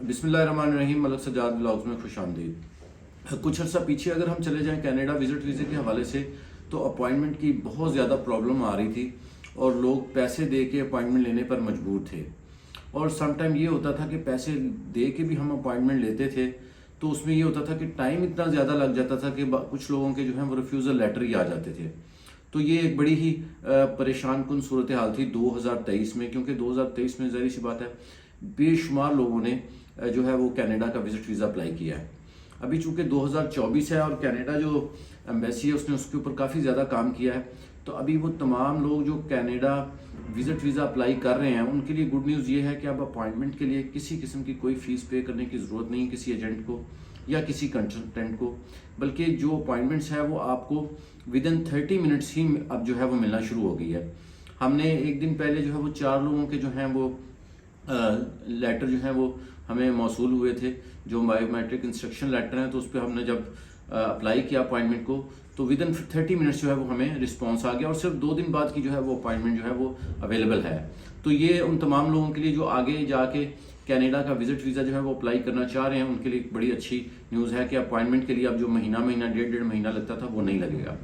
बिस्मिल्लाहिर्रहमानिर्रहीम। मलक सजाद ब्लॉग्स में खुश आमदीद। कुछ अर्सा पीछे अगर हम चले जाएं कनाडा विज़िट वीज़े के हवाले से, तो अपॉइंटमेंट की बहुत ज़्यादा प्रॉब्लम आ रही थी और लोग पैसे दे के अपॉइंटमेंट लेने पर मजबूर थे। और सम टाइम ये होता था कि पैसे दे के भी हम अपॉइंटमेंट लेते थे तो उसमें ये होता था कि टाइम इतना ज़्यादा लग जाता था कि कुछ लोगों के जो हैं वो रिफ्यूज़ल लेटर ही आ जाते थे। तो ये एक बड़ी ही परेशान कुन सूरत हाल थी 2023 में, क्योंकि 2023 में ज़ाहिर सी बात है बेशुमार लोगों ने जो है वो कनाडा का विजिट वीज़ा अप्लाई किया है। अभी चूंकि 2024 है और कनाडा जो एम्बेसी है उसने उसके ऊपर काफ़ी ज़्यादा काम किया है, तो अभी वो तमाम लोग जो कनाडा विजिट वीज़ा अप्लाई कर रहे हैं उनके लिए गुड न्यूज़ ये है कि अब अपॉइंटमेंट के लिए किसी किस्म की कोई फ़ीस पे करने की ज़रूरत नहीं किसी एजेंट को या किसी कंसल्टेंट को, बल्कि जो अपॉइंटमेंट्स है वो आपको विद इन 30 मिनट्स ही अब जो है वो मिलना शुरू हो गई है। हमने एक दिन पहले जो है वो 4 लोगों के जो हैं वो लेटर जो हैं वो हमें मौसूल हुए थे, जो बायोमेट्रिक इंस्ट्रक्शन लेटर हैं। तो उस पर हमने जब अप्लाई किया अपॉइंटमेंट को तो विद इन 30 मिनट्स जो है वो हमें रिस्पांस आ गया और सिर्फ 2 दिन बाद की जो है वो अपॉइंटमेंट जो है वो अवेलेबल है। तो ये उन तमाम लोगों के लिए जो आगे जाके कनाडा का विजिट वीज़ा जो है वो अप्लाई करना चाह रहे हैं उनके लिए एक बड़ी अच्छी न्यूज़ है कि अपॉइंटमेंट के लिए अब जो महीना डेढ़ महीना लगता था वो नहीं लगेगा।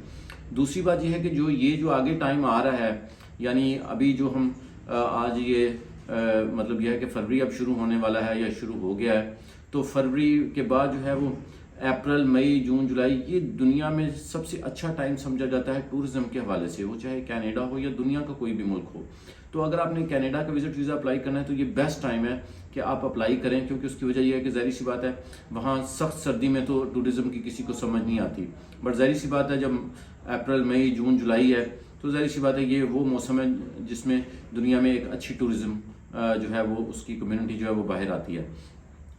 दूसरी बात यह है कि जो आगे टाइम आ रहा है, यानी अभी जो हम आज ये मतलब यह है कि फरवरी अब शुरू होने वाला है या शुरू हो गया है, तो फरवरी के बाद जो है वो अप्रैल मई जून जुलाई ये दुनिया में सबसे अच्छा टाइम समझा जाता है टूरिज्म के हवाले से, वो चाहे कनाडा हो या दुनिया का कोई भी मुल्क हो। तो अगर आपने कनाडा का विजिट वीज़ा अप्लाई करना है तो ये बेस्ट टाइम है कि आप अप्लाई करें, क्योंकि उसकी वजह यह है कि ज़ाहिर सी बात है वहाँ सख्त सर्दी में तो टूरिज्म की किसी को समझ नहीं आती, बट ज़ाहिर सी बात है जब अप्रैल मई जून जुलाई है तो ज़ाहिर सी बात है ये वो मौसम है जिसमें दुनिया में एक अच्छी टूरिज्म जो है वो उसकी कम्युनिटी जो है वो बाहर आती है।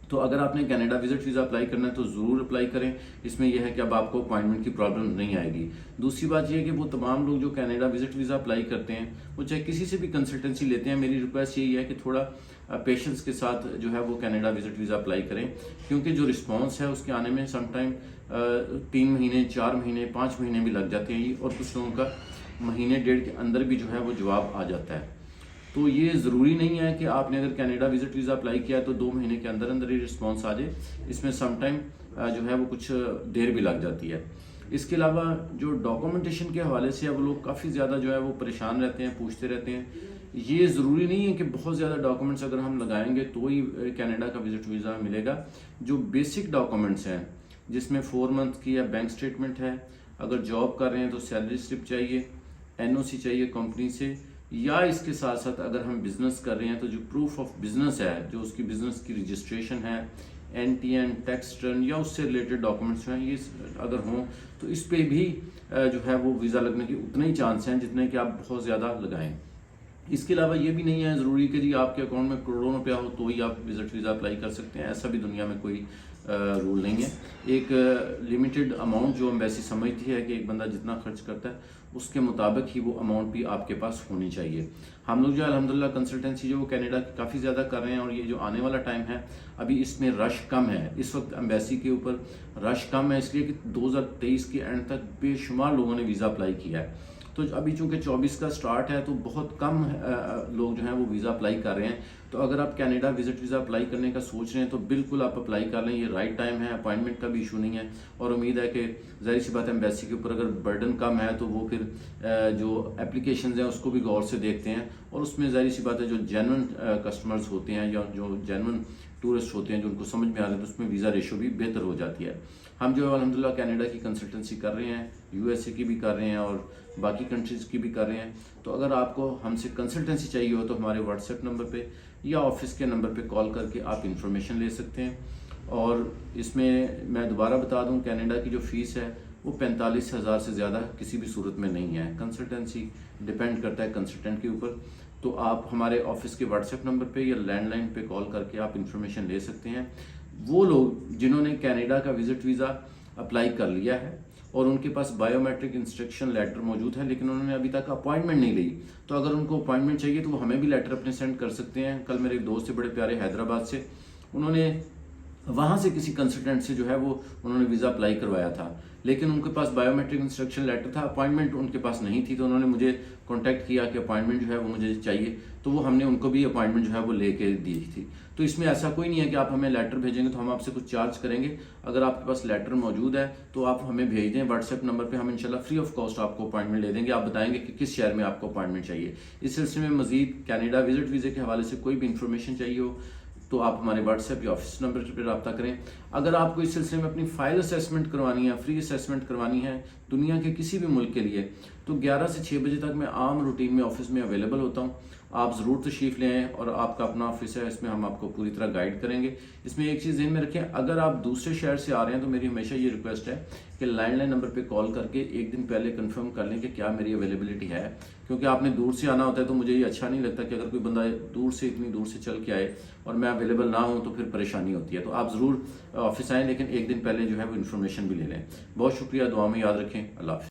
तो अगर आपने कनाडा विजिट वीज़ा अप्लाई करना है तो ज़रूर अप्लाई करें। इसमें यह है कि अब आपको अपॉइंटमेंट की प्रॉब्लम नहीं आएगी। दूसरी बात यह है कि वो तमाम लोग जो कनाडा विजिट वीज़ा अप्लाई करते हैं वो चाहे किसी से भी कंसल्टेंसी लेते हैं, मेरी रिक्वेस्ट यही है कि थोड़ा पेशेंस के साथ जो है वो कनाडा विजिट वीज़ा अप्लाई करें, क्योंकि जो रिस्पॉन्स है उसके आने में समटाइम 3 महीने 4 महीने 5 महीने भी लग जाते हैं और कुछ लोगों का महीने डेढ़ के अंदर भी जो है वो जवाब आ जाता है। तो ये ज़रूरी नहीं है कि आपने अगर कनाडा विजिट वीज़ा अप्लाई किया तो 2 महीने के अंदर अंदर ही रिस्पांस आ जाए। इसमें समटाइम जो है वो कुछ देर भी लग जाती है। इसके अलावा जो डॉक्यूमेंटेशन के हवाले से अब लोग काफ़ी ज़्यादा जो है वो परेशान रहते हैं, पूछते रहते हैं। ये ज़रूरी नहीं है कि बहुत ज़्यादा डॉक्यूमेंट्स अगर हम लगाएंगे तो ही कनाडा का विजिट वीज़ा मिलेगा। जो बेसिक डॉक्यूमेंट्स हैं जिसमें 4 मंथ की या बैंक स्टेटमेंट है, अगर जॉब कर रहे हैं तो सैलरी स्लिप चाहिए, एनओसी चाहिए कंपनी से, या इसके साथ साथ अगर हम बिजनेस कर रहे हैं तो जो प्रूफ ऑफ बिजनेस है, जो उसकी बिजनेस की रजिस्ट्रेशन है, एनटीएन टैक्स रिटर्न या उससे रिलेटेड डॉक्यूमेंट्स हैं, ये अगर हों तो इस पे भी जो है वो वीज़ा लगने के उतने ही चांस हैं जितने कि आप बहुत ज़्यादा लगाएं। इसके अलावा ये भी नहीं है ज़रूरी कि जी आपके अकाउंट में करोड़ों रुपया हो तो ही आप विजिट वीज़ा अप्लाई कर सकते हैं, ऐसा भी दुनिया में कोई रूल नहीं है। एक लिमिटेड अमाउंट जो एम्बेसी समझती है कि एक बंदा जितना खर्च करता है उसके मुताबिक ही वो अमाउंट भी आपके पास होनी चाहिए। हम लोग जो अल्हम्दुलिल्लाह कंसल्टेंसी जो कनाडा की काफ़ी ज़्यादा कर रहे हैं और ये जो आने वाला टाइम है अभी इसमें रश कम है। इस वक्त एम्बेसी के ऊपर रश कम है इसलिए कि 2023 के एंड तक बेशुमार लोगों ने वीज़ा अप्लाई किया है। तो अभी चूंकि 24 का स्टार्ट है तो बहुत कम लोग जो हैं वो वीज़ा अप्लाई कर रहे हैं। तो अगर आप कनाडा विजिट वीज़ा अप्लाई करने का सोच रहे हैं तो बिल्कुल आप अप्लाई कर लें, ये राइट टाइम है, अपॉइंटमेंट का भी इशू नहीं है। और उम्मीद है कि ज़ाहिर सी बात है एम्बेसी के ऊपर अगर बर्डन कम है तो वो फिर जो एप्लीकेशन हैं उसको भी गौर से देखते हैं और उसमें ज़ाहिर सी बात है जो जेन्युइन कस्टमर्स होते हैं या जो जेन्युइन टूरिस्ट होते हैं जो उनको समझ में आ रहे हैं तो उसमें वीज़ा रेशो भी बेहतर हो जाती है। हम जो है अल्हम्दुलिल्लाह कनाडा की कंसल्टेंसी कर रहे हैं, यूएसए की भी कर रहे हैं और बाकी कंट्रीज़ की भी कर रहे हैं। तो अगर आपको हमसे कंसल्टेंसी चाहिए हो तो हमारे व्हाट्सएप नंबर पे या ऑफिस के नंबर पे कॉल करके आप इंफॉर्मेशन ले सकते हैं। और इसमें मैं दोबारा बता दूं कनाडा की जो फ़ीस है वो 45,000 से ज़्यादा किसी भी सूरत में नहीं है। कंसल्टेंसी डिपेंड करता है कंसल्टेंट के ऊपर। तो आप हमारे ऑफिस के व्हाट्सएप नंबर पे या लैंडलाइन पे कॉल करके आप इंफॉर्मेशन ले सकते हैं। वो लोग जिन्होंने कनाडा का विजिट वीज़ा अप्लाई कर लिया है और उनके पास बायोमेट्रिक इंस्ट्रक्शन लेटर मौजूद है लेकिन उन्होंने अभी तक अपॉइंटमेंट नहीं ली, तो अगर उनको अपॉइंटमेंट चाहिए तो वो हमें भी लेटर अपने सेंड कर सकते हैं। कल मेरे एक दोस्त से बड़े प्यारे हैदराबाद से, उन्होंने वहाँ से किसी कंसल्टेंट से जो है वो उन्होंने वीज़ा अप्लाई करवाया था, लेकिन उनके पास बायोमेट्रिक इंस्ट्रक्शन लेटर था, अपॉइंटमेंट उनके पास नहीं थी। तो उन्होंने मुझे कांटेक्ट किया कि अपॉइंटमेंट जो है वो मुझे चाहिए, तो वो हमने उनको भी अपॉइंटमेंट जो है वो लेके दी थी। तो इसमें ऐसा कोई नहीं है कि आप हमें लेटर भेजेंगे तो हम आपसे कुछ चार्ज करेंगे। अगर आपके पास लेटर मौजूद है तो आप हमें भेज दें व्हाट्सएप नंबर पे, हम इंशाल्लाह फ्री ऑफ कॉस्ट आपको अपॉइंटमेंट ले देंगे। आप बताएंगे कि किस शहर में आपको अपॉइंटमेंट चाहिए। इस सिलसिले में मजीद कनाडा विजिट वीज़े के हवाले से कोई भी इंफॉर्मेशन चाहिए हो तो आप हमारे व्हाट्सएप या ऑफिस नंबर पर रब्ता करें। अगर आपको इस सिलसिले में अपनी फ़ाइल असेसमेंट करवानी है, फ्री असेसमेंट करवानी है दुनिया के किसी भी मुल्क के लिए, तो 11 से 6 बजे तक मैं आम रूटीन में ऑफिस में अवेलेबल होता हूँ। आप ज़रूर तशरीफ़ ले आएँ और आपका अपना ऑफिस है, इसमें हम आपको पूरी तरह गाइड करेंगे। इसमें एक चीज़ ध्यान में रखें, अगर आप दूसरे शहर से आ रहे हैं तो मेरी हमेशा ये रिक्वेस्ट है कि लैंडलाइन नंबर पे कॉल करके एक दिन पहले कंफर्म कर लें कि क्या मेरी अवेलेबिलिटी है, क्योंकि आपने दूर से आना होता है। तो मुझे ये अच्छा नहीं लगता कि अगर कोई बंदा दूर से इतनी दूर से चल के आए और मैं अवेलेबल ना हूँ तो फिर परेशानी होती है। तो आप ज़रूर ऑफिस आएँ, लेकिन एक दिन पहले जो है वो इन्फॉर्मेशन भी ले लें। बहुत शुक्रिया, दुआ में याद रखें। अल्लाह हाफ़िज़।